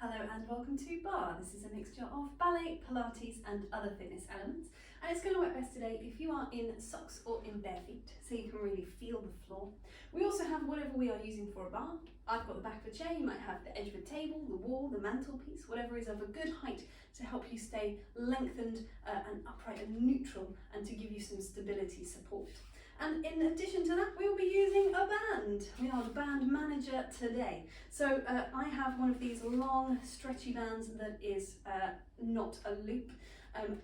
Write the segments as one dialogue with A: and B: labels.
A: Hello and welcome to Barre. This is a mixture of ballet, Pilates and other fitness elements, and it's going to work best today if you are in socks or in bare feet, so you can really feel the floor. We also have whatever we are using for a bar. I've got the back of a chair, you might have the edge of a table, the wall, the mantelpiece, whatever is of a good height to help you stay lengthened and upright and neutral and to give you some stability support. And in addition to that, we'll be using a band. We are the band manager today. So I have one of these long stretchy bands that is not a loop.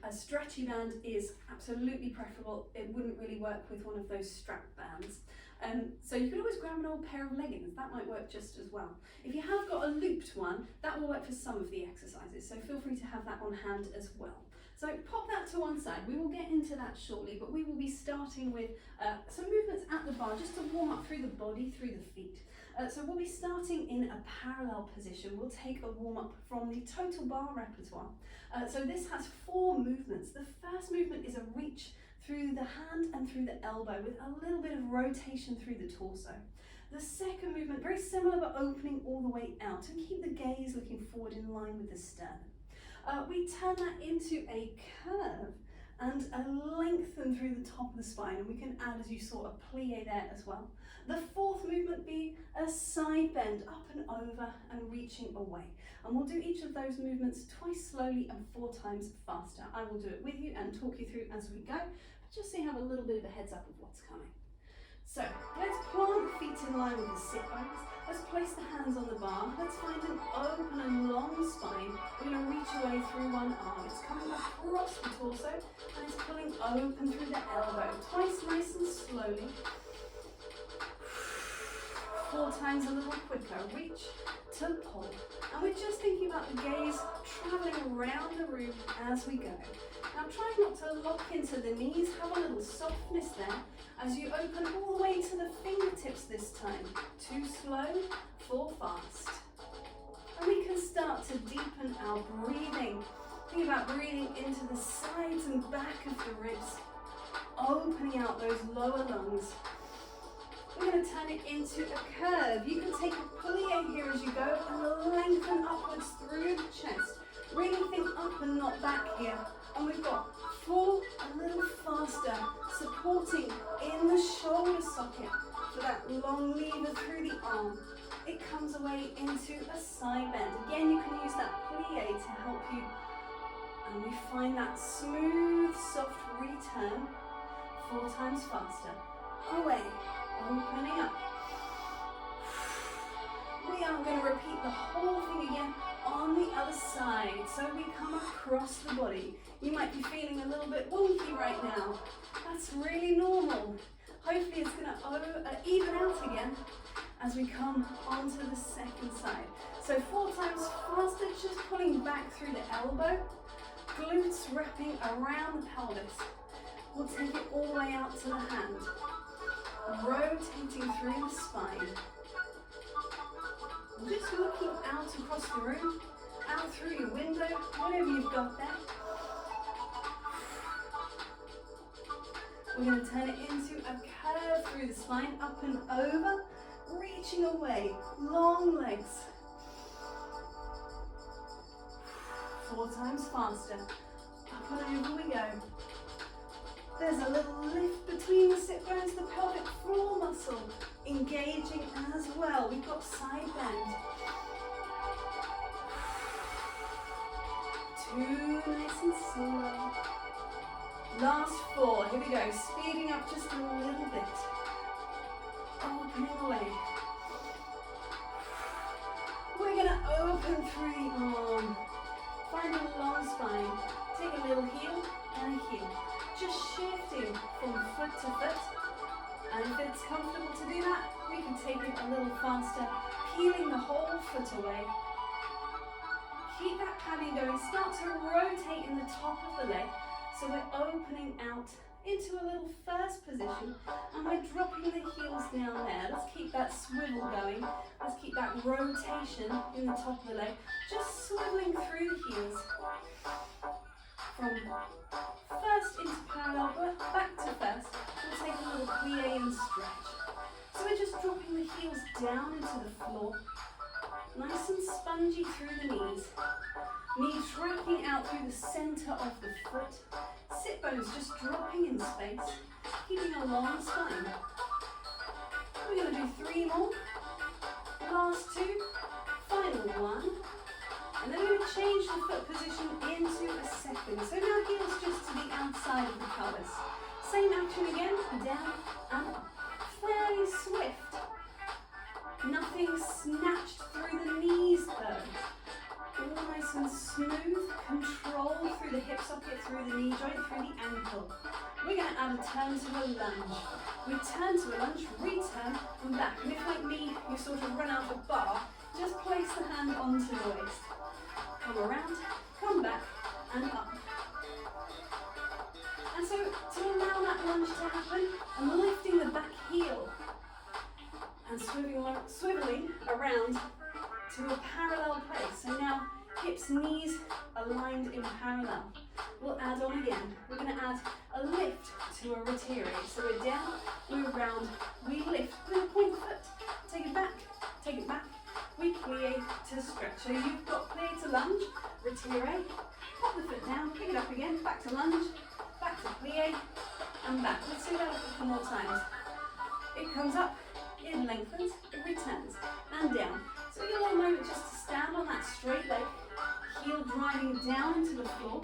A: A stretchy band is absolutely preferable. It wouldn't really work with one of those strap bands. So you could always grab an old pair of leggings, that might work just as well. If you have got a looped one, that will work for some of the exercises, so feel free to have that on hand as well. So pop that to one side, we will get into that shortly, but we will be starting with some movements at the bar just to warm up through the body, through the feet. So we'll be starting in a parallel position. We'll take a warm up from the Total Barre repertoire. So this has 4 movements. The first movement is a reach through the hand and through the elbow with a little bit of rotation through the torso. The second movement, very similar but opening all the way out, and keep the gaze looking forward in line with the sternum. We turn that into a curve and a lengthen through the top of the spine, and we can add, as you saw, a plie there as well. The fourth movement be a side bend, up and over and reaching away. And we'll do each of those movements twice slowly and 4 times faster. I will do it with you and talk you through as we go, just so you have a little bit of a heads up of what's coming. So let's plant the feet in line with the sit bones. Let's place the hands on the bar. Let's find an open and long spine. We're going to reach away through one arm. It's coming across the torso and it's pulling open through the elbow. Twice nice and slowly. 4 times a little quicker. Reach to pull. And we're just thinking about the gaze traveling around the room as we go. Now try not to lock into the knees. Have a little softness there as you open all the way to the fingertips this time. 2 slow, 4 fast. And we can start to deepen our breathing. Think about breathing into the sides and back of the ribs, opening out those lower lungs. We're going to turn it into a curve. You can take a plie here as you go and lengthen upwards through the chest. Really think up and not back here. And we've got 4 a little faster, supporting in the shoulder socket for that long lever through the arm. It comes away into a side bend. Again, you can use that plie to help you. And we find that smooth, soft return 4 times faster. Away, opening up. We are going to repeat the whole thing again on the other side. So we come across the body. You might be feeling a little bit wonky right now. That's really normal. Hopefully it's going to even out again as we come onto the second side. So 4 times faster, just pulling back through the elbow. Glutes wrapping around the pelvis. We'll take it all the way out to the hand. Rotating through the spine. Just looking out across the room, out through your window, whatever you've got there. We're going to turn it into a curve through the spine, up and over, reaching away, long legs. 4 times faster, up and over we go. There's a little lift between the sit bones, the pelvic floor muscle engaging as well. We've got side bend. 2 nice and slow. Last 4, here we go, speeding up just a little bit. Opening away. We're going to open through the arm. Find a long spine. Take a little heel and a heel. Just shifting from foot to foot. And if it's comfortable to do that, we can take it a little faster, peeling the whole foot away. Keep that padding going. Start to rotate in the top of the leg. So we're opening out into a little first position and we're dropping the heels down there. Let's keep that swivel going. Let's keep that rotation in the top of the leg. Just swiveling through the heels. From first into parallel, but back to first. We'll take a little plie and stretch. So we're just dropping the heels down into the floor. Nice and spongy through the knees. Knees tracking out through the center of the foot. Sit bones just dropping in space, keeping a long spine. We're going to do 3 more. Last 2. Final 1. And then we're going to change the foot position into a second. So now heels just to the outside of the pelvis. Same action again, down and up. Fairly swift. Nothing snatched through the knees though. All nice and smooth. Control through the hip socket, through the knee joint, through the ankle. We're going to add a turn to a lunge. We turn to a lunge, return and back. And if like me, you sort of run out of bar, just place the hand onto the waist. Come around, come back and up. And so to allow that lunge to happen, I'm lifting the back heel and swiveling around to a parallel place. So now hips, knees aligned in parallel. We'll add on again. We're going to add a lift to a retiré. So we're down, we're round, we lift. We're going to point the foot, take it back, we plie to stretch. So you've got plie to lunge, retiré, pop the foot down, pick it up again, back to lunge, back to plie, and back. Let's do that a couple more times. It comes up, it lengthens, it returns, and down. So we get a little moment just to stand on that straight leg, heel driving down into the floor.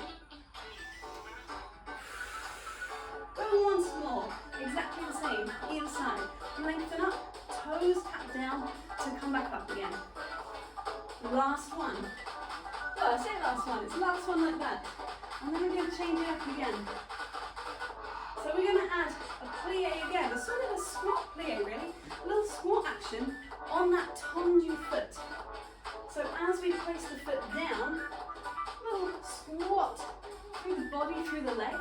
A: Go once more, exactly the same, either side. Lengthen up, toes tap down to come back up again. Last one. Well, I say last one, it's the last one like that. And then we're going to change it up again. So we're going to add a plie again, a sort of a squat plie really, a little squat action on that tendu foot. So as we place the foot down, a little squat through the body, through the leg.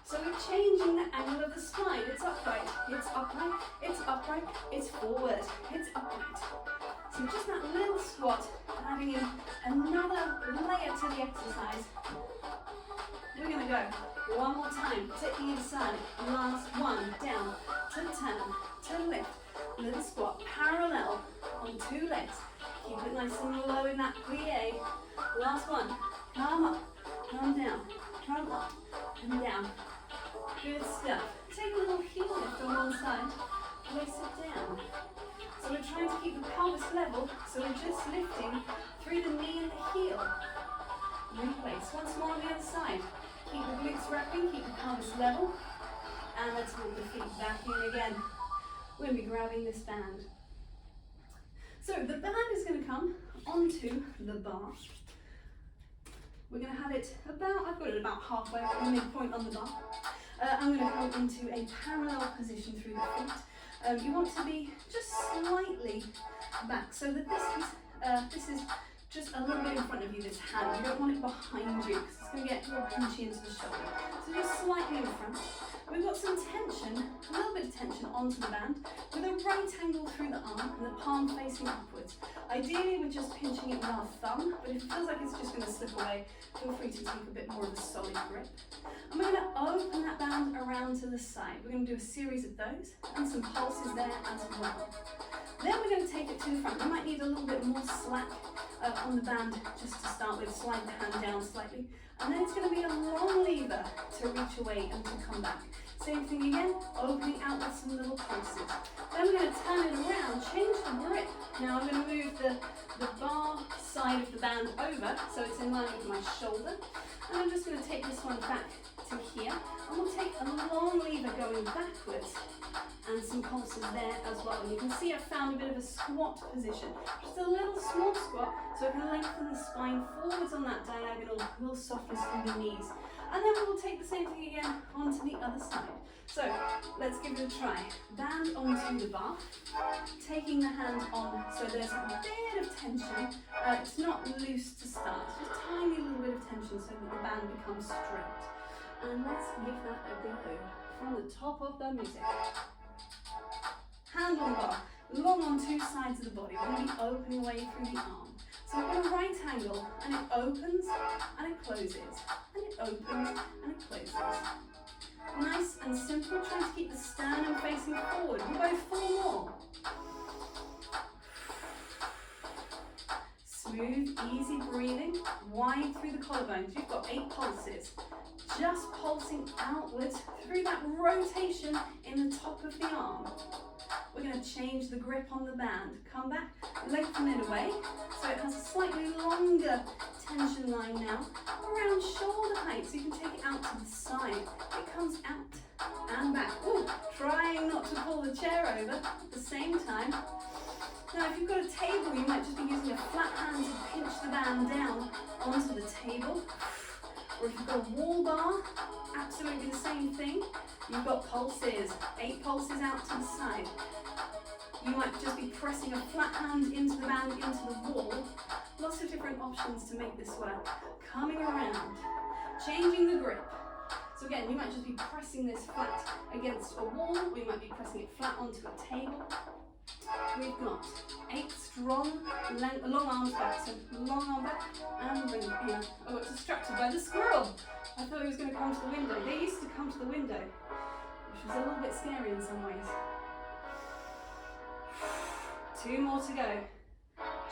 A: So we're changing the angle of the spine. It's upright, it's upright, it's upright, it's forward, it's upright. So just that little squat, adding in another layer to the exercise. We're going to go one more time to either side. Last one, down, to turn, to lift. Little squat, parallel on 2 legs. Keep it nice and low in that plie. Last one, come up, come down, come up, and down. Good stuff. Take a little heel lift on one side, place it down. So we're trying to keep the pelvis level, so we're just lifting through the knee and the heel. Replace. Once more on the other side. Keep the glutes wrapping, keep the pelvis level. And let's move the feet back in again. We're going to be grabbing this band. So the band is going to come onto the bar. We're going to have it about, I've got it about halfway, the midpoint on the bar. I'm going to go into a parallel position through the feet. You want to be just slightly back, so that this is just a little bit in front of you, this hand. You don't want it behind you, because it's going to get more punchy into the shoulder. So just slightly in front. We've got some tension, a little bit of tension onto the band, with a right angle through the arm and the palm facing upwards. Ideally, we're just pinching it with our thumb, but if it feels like it's just going to slip away, feel free to take a bit more of a solid grip. And we're going to open that band around to the side. We're going to do a series of those, and some pulses there as well. Then we're going to take it to the front. You might need a little bit more slack on the band just to start with. Slide the hand down slightly. And then it's going to be a long lever to reach away and to come back. Same thing again, opening out with some little pulses. Then we're going to turn it around, change the grip. Now I'm going to move the bar side of the band over so it's in line with my shoulder. And I'm just going to take this one back to here. And we'll take a long lever going backwards and some pulses there as well. And you can see I've found a bit of a squat position. Just a little small squat so I can lengthen the spine forwards on that diagonal, a little softness through the knees. And then we'll take the same thing again onto the other side. So let's give it a try. Band onto the bar, taking the hand on so there's a bit of tension. It's not loose to start, just a tiny little bit of tension so that the band becomes straight. And let's give that a go from the top of the music. Hand on the bar, long on 2 sides of the body. We're going to be opening away through the arm. So we've got a right angle, and it opens and it closes, and it opens and it closes. Nice and simple, trying to keep the sternum facing forward. We'll go 4 more. Smooth, easy breathing, wide through the collarbones. You've got 8 pulses. Just pulsing outwards through that rotation in the top of the arm. We're going to change the grip on the band. Come back, lengthen it away, so it has a slightly longer tension line now, around shoulder height, so you can take it out to the side. It comes out and back. Ooh, trying not to pull the chair over at the same time. Now, if you've got a table, you might just be using a flat hand to pinch the band down onto the table. Or if you've got a wall bar, absolutely the same thing. You've got pulses, 8 pulses out to the side. You might just be pressing a flat hand into the band, into the wall. Lots of different options to make this work. Coming around, changing the grip. So again, you might just be pressing this flat against a wall. We might be pressing it flat onto a table. We've got 8 strong, long arms back. So long arm back and bring it in. I got distracted by the squirrel. I thought he was going to come to the window. They used to come to the window, which was a little bit scary in some ways. 2 more to go.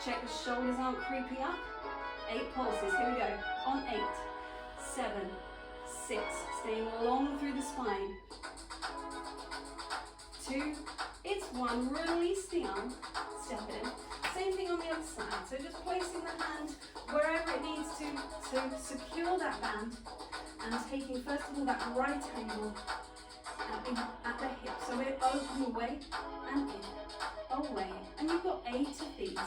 A: Check the shoulders aren't creeping up. 8 pulses. Here we go. On 8, 7, 6. Staying long through the spine. 2. It's 1. Release the arm. Step it in. Same thing on the other side. So just placing the hand wherever it needs to secure that band, and taking first of all that right angle at the hip. So we're open away and in, away. And you've got 8 of these.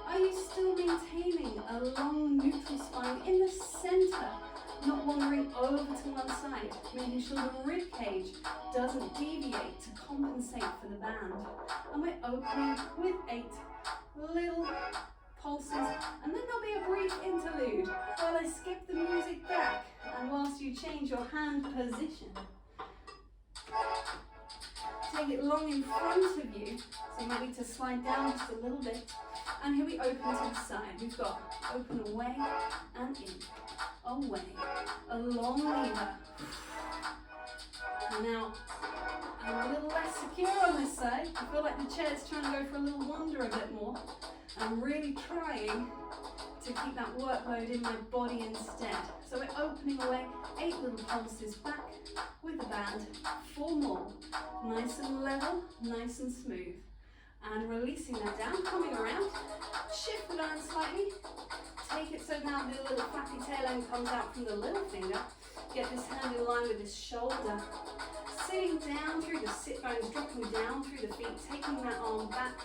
A: Are you still maintaining a long neutral spine in the center? Not wandering over to one side, making sure the rib cage doesn't deviate to compensate for the band. And we're opening with 8 little pulses, and then there'll be a brief interlude while I skip the music back, and whilst you change your hand position. Take it long in front of you, so you might need to slide down just a little bit. And here we open to the side. We've got open away and in, away, a long lever. And now I'm a little less secure on this side. I feel like the chair's trying to go for a little wander a bit more. I'm really trying to keep that workload in my body instead. So we're opening away, 8 little pulses back with the band, 4 more. Nice and level, nice and smooth. And releasing that down, coming around, shift the band slightly, take it so now the little flappy tail end comes out from the little finger. Get this hand in line with this shoulder. Sitting down through the sit bones, dropping down through the feet, taking that arm back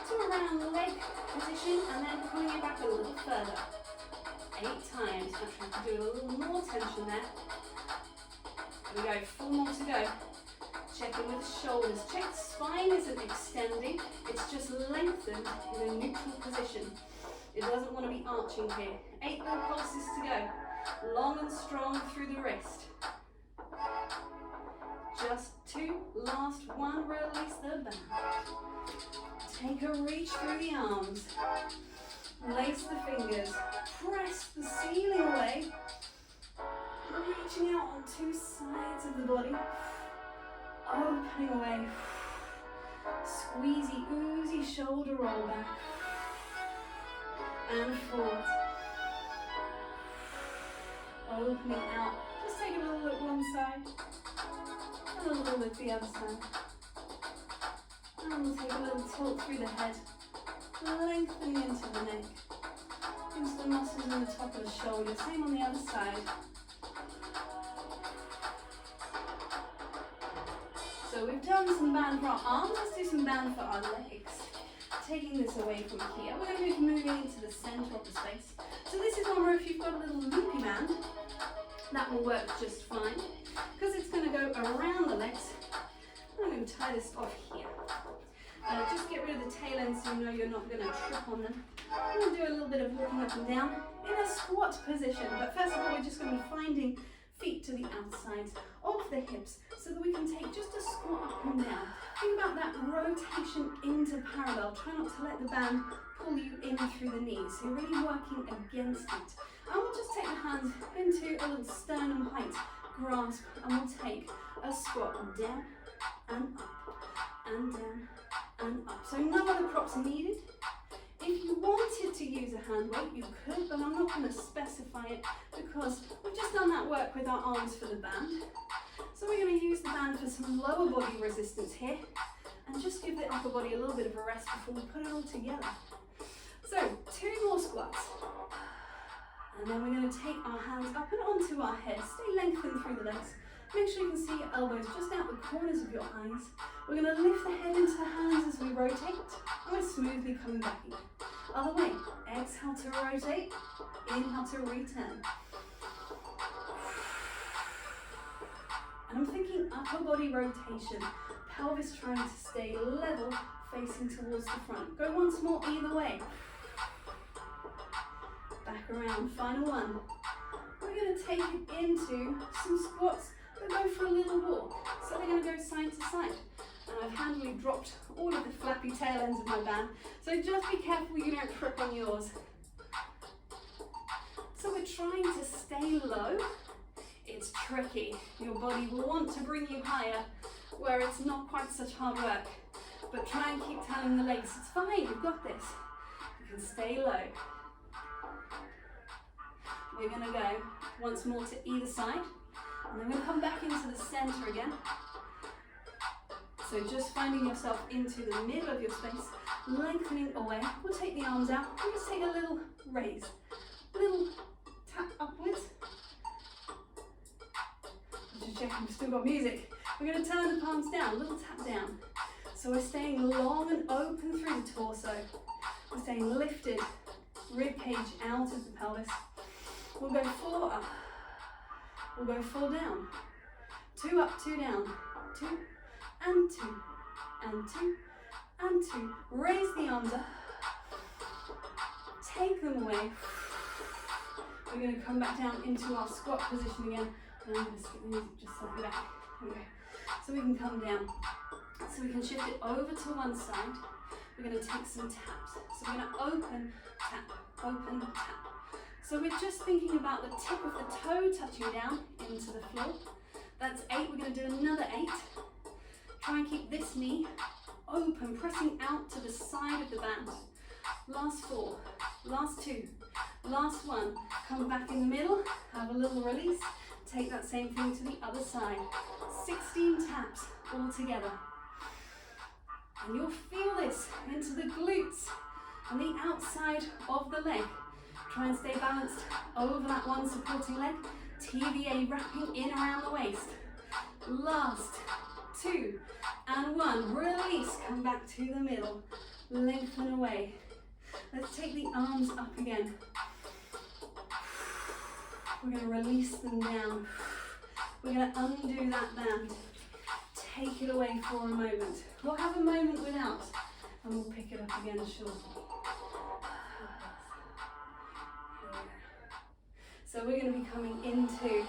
A: to around the leg position, and then pulling it back a little further. 8 times. I'm trying to do a little more tension there. There we go, 4 more to go. Checking with the shoulders. Check the spine isn't extending, it's just lengthened in a neutral position. It doesn't want to be arching here. 8 little pulses to go. Long and strong through the wrist. Just 2, last 1, release the band. Take a reach through the arms. Lace the fingers. Press the ceiling away. Reaching out on 2 sides of the body. Opening away. Squeezy, oozy shoulder roll back. And forward. Opening out. Just take a little look one side. A little look the other side. And we'll take a little tilt through the head. Lengthening into the neck. Into the muscles in the top of the shoulder. Same on the other side. So we've done some band for our arms, let's do some band for our legs. Taking this away from here, we're going to be moving into the centre of the space. So this is one where if you've got a little loopy band, that will work just fine. Because it's going to go around the legs, I'm going to tie this off here. Just get rid of the tail end so you know you're not going to trip on them. I'm going to do a little bit of walking up and down in a squat position. But first of all, we're just going to be finding feet to the outsides of the hips so that we can take just a squat up and down. Think about that rotation into parallel. Try not to let the band pull you in through the knees. So you're really working against it. And we'll just take the hands into a little sternum height grasp, and we'll take a squat down and up and down and up. So no other props needed. If you wanted hand weight, you could, but I'm not going to specify it because we've just done that work with our arms for the band. So we're going to use the band for some lower body resistance here and just give the upper body a little bit of a rest before we put it all together. So 2 more squats. And then we're going to take our hands up and onto our head. Stay lengthened through the legs. Make sure you can see your elbows just out the corners of your eyes. We're going to lift the head into the hands as we rotate, and we're smoothly coming back in. Other way. Exhale to rotate, inhale to return. And I'm thinking upper body rotation. Pelvis trying to stay level, facing towards the front. Go once more either way. Back around, final one. We're going to take it into some squats, but go for a little walk. So we're going to go side to side. And I've handily dropped all of the flappy tail ends of my band, so just be careful you don't trip on yours. So we're trying to stay low. It's tricky. Your body will want to bring you higher where it's not quite such hard work, but try and keep telling the legs, it's fine, you've got this. You can stay low. We're going to go once more to either side, and then we're going to come back into the center again. So just finding yourself into the middle of your space, lengthening away. We'll take the arms out, we'll just take a little raise, a little tap upwards. Just checking we've still got music. We're going to turn the palms down, a little tap down. So we're staying long and open through the torso. We're staying lifted, rib cage out of the pelvis. We'll go 4 up, we'll go 4 down, 2 up, 2 down, 2 and 2 and 2 and 2. Raise the arms up, take them away. We're going to come back down into our squat position again. And I'm going to skip the music just slightly back. Here we go. So we can come down. So we can shift it over to one side. We're going to take some taps. So we're going to open, tap, open, tap. So we're just thinking about the tip of the toe touching down into the floor. That's 8. We're going to do another 8. Try and keep this knee open, pressing out to the side of the band. Last 4, last 2, last 1. Come back in the middle, have a little release. Take that same thing to the other side. 16 taps all together. And you'll feel this into the glutes and the outside of the leg. Try and stay balanced over that one supporting leg. TVA wrapping in around the waist. Last 2 and 1. Release, come back to the middle. Lengthen away. Let's take the arms up again. We're going to release them down. We're going to undo that band. Take it away for a moment. We'll have a moment without, and we'll pick it up again shortly. So we're going to be coming into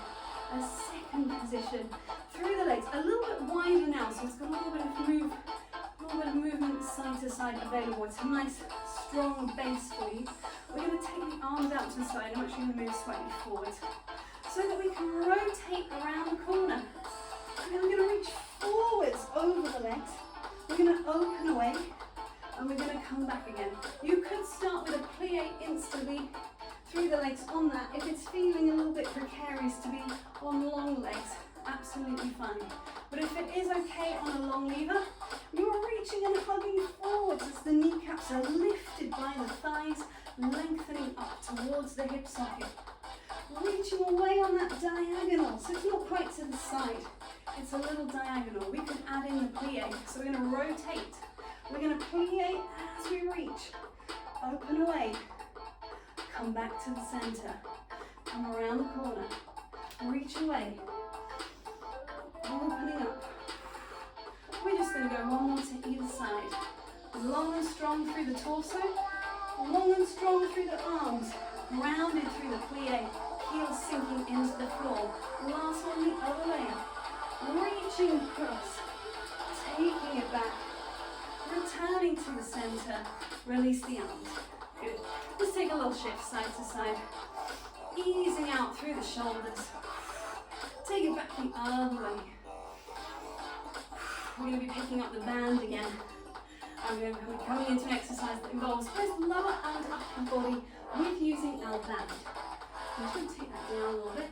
A: a second position through the legs, a little bit wider now, so it's got a little bit of movement side to side available. It's a nice strong base for you. We're going to take the arms out to the side. I'm actually going to move slightly forward so that we can rotate around the corner. And then we're going to reach forwards over the legs. We're going to open away and we're going to come back again. You could start with a plie instantly through the legs on that. If it's feeling a little bit precarious to be on long legs, absolutely fine. But if it is okay on a long lever, you're reaching and hugging forwards as the kneecaps are lifted by the thighs, lengthening up towards the hip socket. Reaching away on that diagonal, so it's not quite to the side, it's a little diagonal. We can add in the plie, so we're going to rotate. We're going to plie as we reach, open away, come back to the center, come around the corner, reach away, opening up. We're just going to go one more to either side. Long and strong through the torso, long and strong through the arms, rounded through the plie, heels sinking into the floor. Last one the other way. Reaching across, taking it back, returning to the center, release the arms. Good. Let's take a little shift side to side, easing out through the shoulders. Take it back the other way. We're going to be picking up the band again. I'm going to be coming into an exercise that involves both lower and upper body with using our band. I'm just going to take that down a little bit.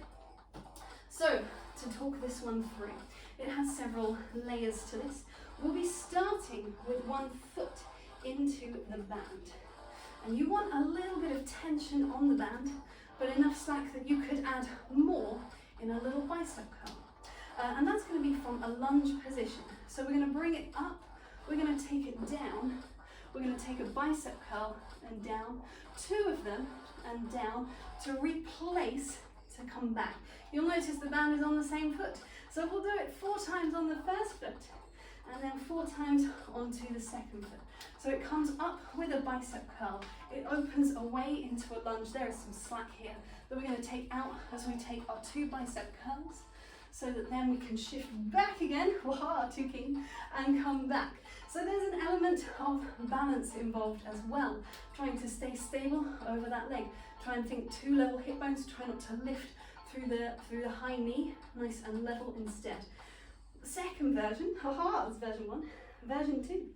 A: So, to talk this one through, it has several layers to this. We'll be starting with one foot into the band. And you want a little bit of tension on the band, but enough slack that you could add more in a little bicep curl. And that's going to be from a lunge position. So we're going to bring it up, we're going to take it down, we're going to take a bicep curl and down, 2 of them and down to replace, to come back. You'll notice the band is on the same foot. So we'll do it 4 times on the first foot and then 4 times onto the second foot. So it comes up with a bicep curl. It opens away into a lunge. There is some slack here that we're going to take out as we take our 2 bicep curls, so that then we can shift back again, too keen, and come back. So there's an element of balance involved as well, trying to stay stable over that leg. Try and think 2 level hip bones, try not to lift through the high knee, nice and level instead. Second version, that's version 1. Version 2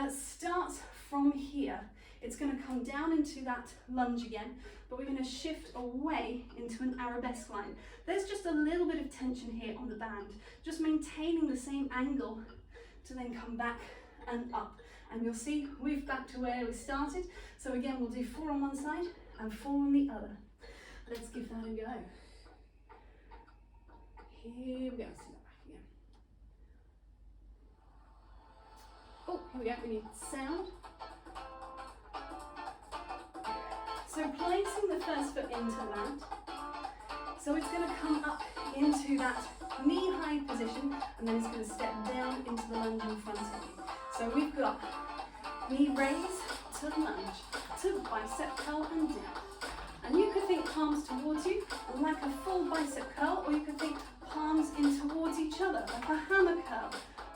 A: starts from here. It's going to come down into that lunge again, but we're going to shift away into an arabesque line. There's just a little bit of tension here on the band, just maintaining the same angle to then come back and up. And you'll see we're back to where we started. So again, we'll do 4 on one side and 4 on the other. Let's give that a go. Here we go. Let's do that back again. Oh, here we go. We need sound. So placing the first foot into that. So it's going to come up into that knee-high position, and then it's going to step down into the lunge in front of you. So we've got knee raise to lunge, to bicep curl and down. And you could think palms towards you, like a full bicep curl, or you could think palms in towards each other, like a hammer curl.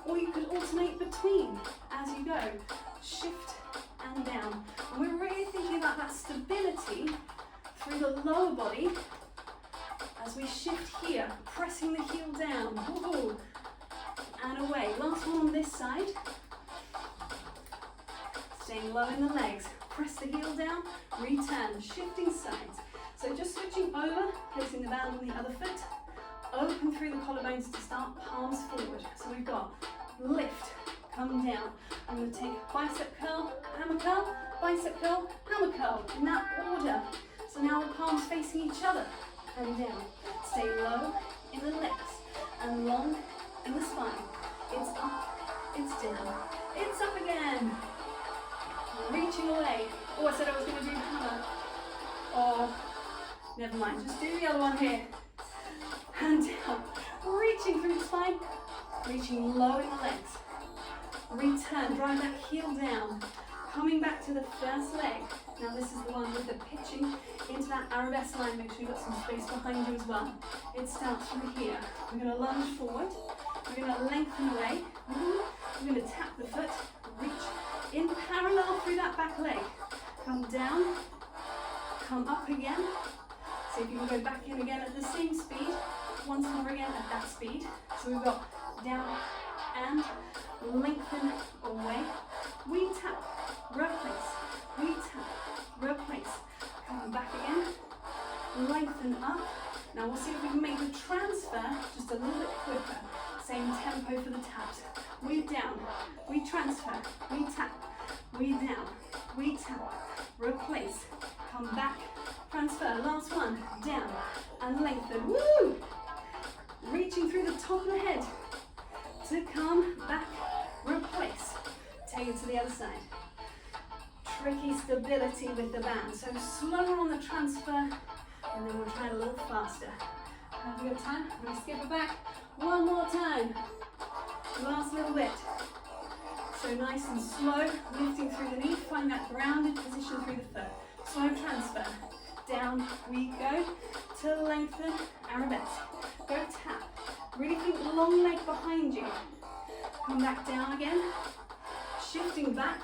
A: Or you could alternate between as you go. Shift and down. And we're really thinking about that stability through the lower body as we shift here, pressing the heel down. Woo-hoo. And away. Last one on this side. Staying low in the legs. Press the heel down, return, shifting sides. So just switching over, placing the band on the other foot. Open through the collarbones to start, palms forward. So we've got lift, come down. I'm going to take bicep curl, hammer curl, bicep curl, hammer curl, in that order. So now the palms facing each other, and down. Stay low in the legs, and long in the spine. It's up, it's down, it's up again. Reaching away. Oh, I said I was going to do hammer. Oh, never mind, just do the other one here. And down, reaching through the spine, reaching low in the legs. Return, drive that heel down, coming back to the first leg. Now this is the one with the pitching into that arabesque line. Make sure you've got some space behind you as well. It starts from here. We're going to lunge forward, we're going to lengthen away, we're going to tap the foot, reach in parallel through that back leg. Come down, come up again. See if you can go back in again at the same speed. Once more again at that speed. So we've got down and lengthen away. We tap, replace. We tap, replace. Come back again. Lengthen up. Now we'll see if we can make the transfer just a little bit quicker. Same tempo for the taps. We down, we transfer, we tap, we down, we tap, replace. Come back, transfer. Last one, down and lengthen. Woo! Reaching through the top of the head to come back, replace. Take it to the other side. Tricky stability with the band. So slower on the transfer, and then we'll try it a little faster. Have a good time. I'm going to skip it back one more time. Last little bit. So nice and slow, lifting through the knee, find that grounded position through the foot. Slow transfer. Down we go to lengthen, arabesque. Go tap. Really think long leg behind you. Come back down again. Shifting back,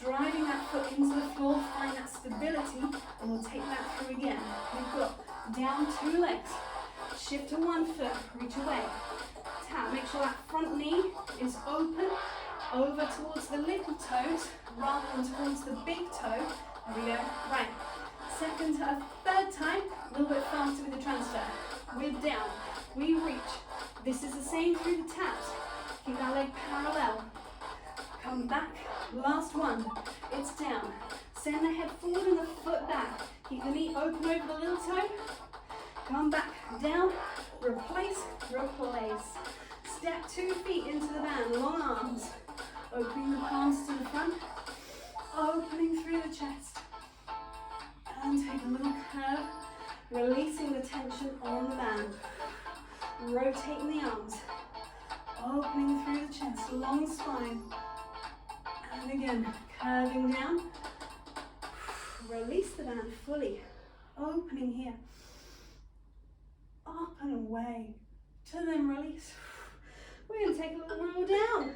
A: driving that foot into the floor, find that stability, and we'll take that through again. We've got down 2 legs. Shift to 1 foot, reach away. Tap, make sure that front knee is open, over towards the little toes, rather than towards the big toe. There we go. Right, Third time, a little bit faster with the transfer. We're down, we reach. This is the same through the taps. Keep that leg parallel. Come back, last one. It's down. Send the head forward and the foot back. Keep the knee open over the little toe. Come back, down, replace, replace. Step 2 feet into the band, long arms. Opening the palms to the front. Opening through the chest. And take a little curve, releasing the tension on the band. Rotating the arms. Opening through the chest, long spine. And again, curving down. Release the band fully. Opening here. Up and away. To then release. We're going to take a little roll down.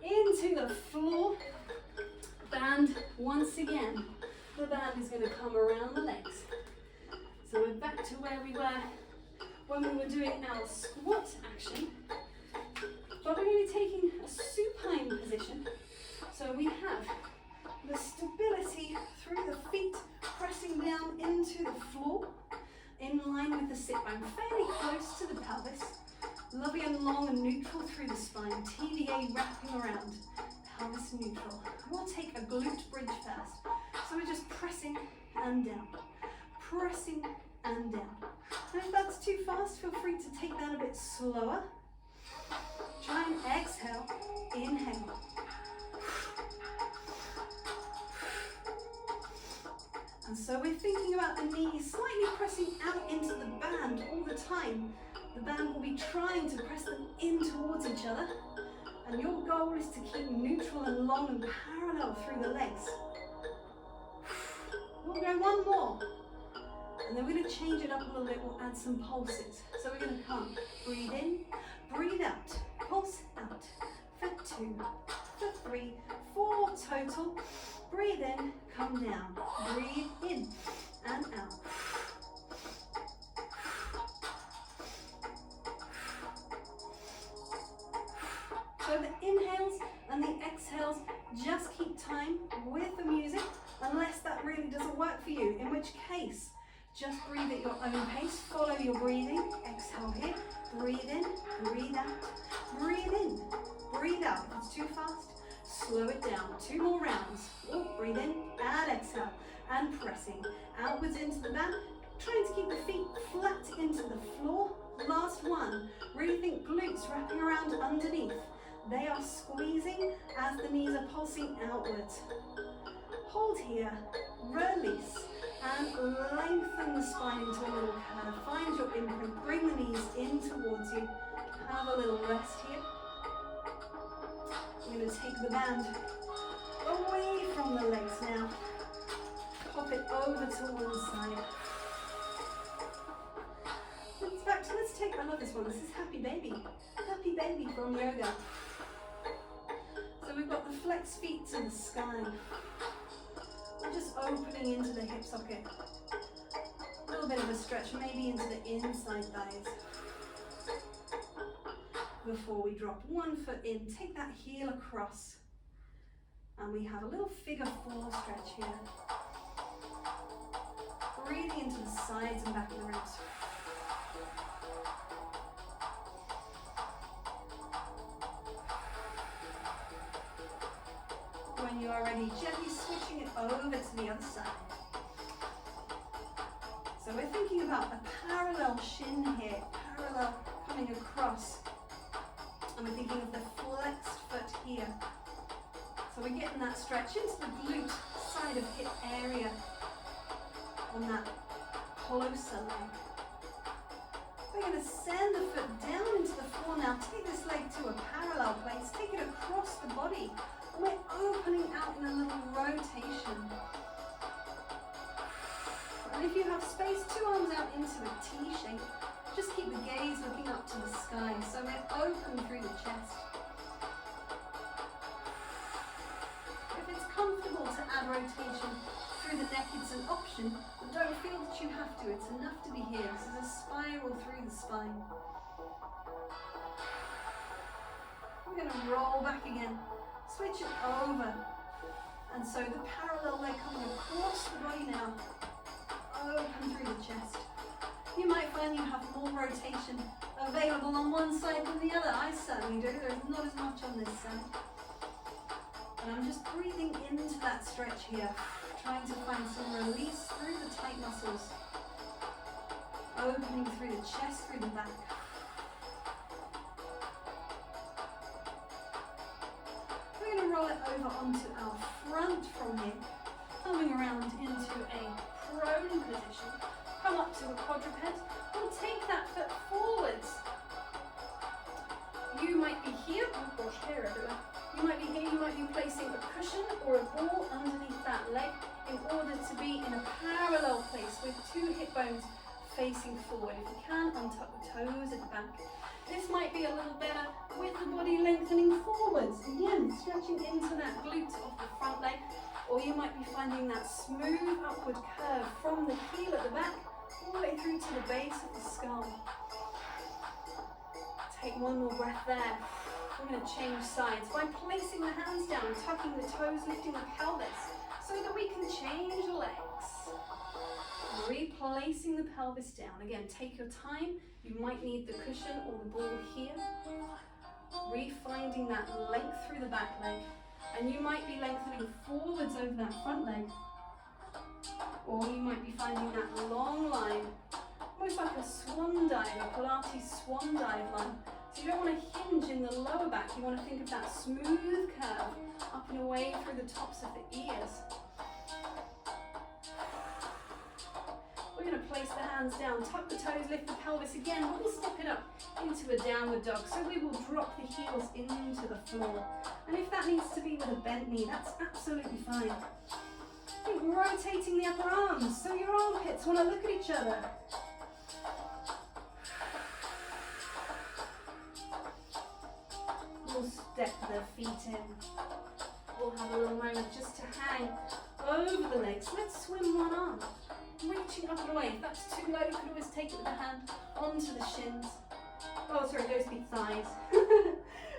A: Into the floor. Band once again. The band is going to come around the legs. So we're back to where we were when we were doing our squat action. But we're going to be taking a supine position. So we have the stability through the feet, pressing down into the floor, in line with the sit bone, fairly close to the pelvis. Lovely and long and neutral through the spine. TVA wrapping around. Pelvis neutral. We'll take a glute bridge first. So we're just pressing and down. Pressing and down. And if that's too fast, feel free to take that a bit slower. Try and exhale. Inhale. And so we're thinking about the knees slightly pressing out into the band all the time. The band will be trying to press them in towards each other. And your goal is to keep neutral and long and parallel through the legs. We'll go one more. And then we're going to change it up a little bit. We'll add some pulses. So we're going to come. Breathe in, breathe out. Pulse out. For 2, for 3, 4 total. Breathe in, come down. Breathe in and out. So the inhales and the exhales, just keep time with the music, unless that really doesn't work for you, in which case, just breathe at your own pace, follow your breathing. Exhale here, breathe in, breathe out, breathe in, breathe out. If it's too fast, slow it down. 2 more rounds. Breathe in and exhale, and pressing outwards into the band, trying to keep the feet flat into the floor. Last one. Really think glutes wrapping around underneath. They are squeezing as the knees are pulsing outwards. Hold here, release, and lengthen the spine into a little curve. Find your imprint, bring the knees in towards you. Have a little rest here. We're going to take the band away from the legs now. Pop it over to one side. Let's take, I love this one, this is Happy Baby. Happy Baby from yoga. So we've got the flexed feet to the sky. We're just opening into the hip socket. A little bit of a stretch, maybe into the inside thighs. Before we drop one foot in, take that heel across. And we have a little figure 4 stretch here. Breathing into the sides and back of the ribs. When you are ready, gently switching it over to the other side. So we're thinking about a parallel shin here, parallel coming across. And we're thinking of the flexed foot here. So we're getting that stretch into the glute side of hip area on that closer leg. We're going to send the foot down into the floor now. Take this leg to a parallel place. Take it across the body. And we're opening out in a little rotation. And if you have space, 2 arms out into a T shape. Just keep the gaze looking up to the sky. So we're open through the chest. If it's comfortable to add rotation through the neck, it's an option. But don't feel that you have to. It's enough to be here. This is a spiral through the spine. We're going to roll back again. Switch it over. And so the parallel leg coming across the body now. open through the chest. You might find you have more rotation available on one side than the other. I certainly do. There's not as much on this side. And I'm just breathing into that stretch here, trying to find some release through the tight muscles. Opening through the chest, through the back. We're going to roll it over onto our front from here, coming around into a prone position. Come up to a quadruped. We'll take that foot forwards. You might be here. Oh gosh, hair everywhere. You might be here. You might be placing a cushion or a ball underneath that leg in order to be in a parallel place with two hip bones facing forward. If you can, untuck the toes at the back. This might be a little better with the body lengthening forwards. Again, stretching into that glute of the front leg. Or you might be finding that smooth upward curve from the heel at the back all the way through to the base of the skull. Take one more breath there. We're going to change sides by placing the hands down, tucking the toes, lifting the pelvis so that we can change legs. Replacing the pelvis down. Again, take your time. You might need the cushion or the ball here. Refinding that length through the back leg. And you might be lengthening forwards over that front leg. Or you might be finding that long line, almost like a swan dive, a Pilates swan dive line. So you don't want to hinge in the lower back. You want to think of that smooth curve up and away through the tops of the ears. We're going to place the hands down, tuck the toes, lift the pelvis again. We'll step it up into a downward dog. So we will drop the heels into the floor. And if that needs to be with a bent knee, that's absolutely fine. Keep rotating the upper arms so your armpits want to look at each other. We'll step the feet in. We'll have a little moment just to hang over the legs. Let's swim one arm. Reaching up and away. If that's too low, you can always take it with the hand onto the shins. Oh, sorry, those would be thighs.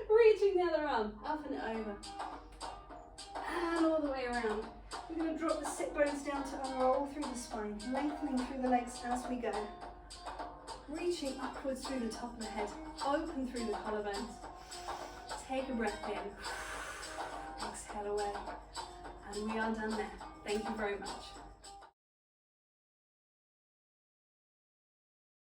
A: Reaching the other arm, up and over. And all the way around. We're going to drop the sit bones down to unroll through the spine, lengthening through the legs as we go. Reaching upwards through the top of the head, open through the collarbones. Take a breath in. Exhale away. And we are done there. Thank you very much.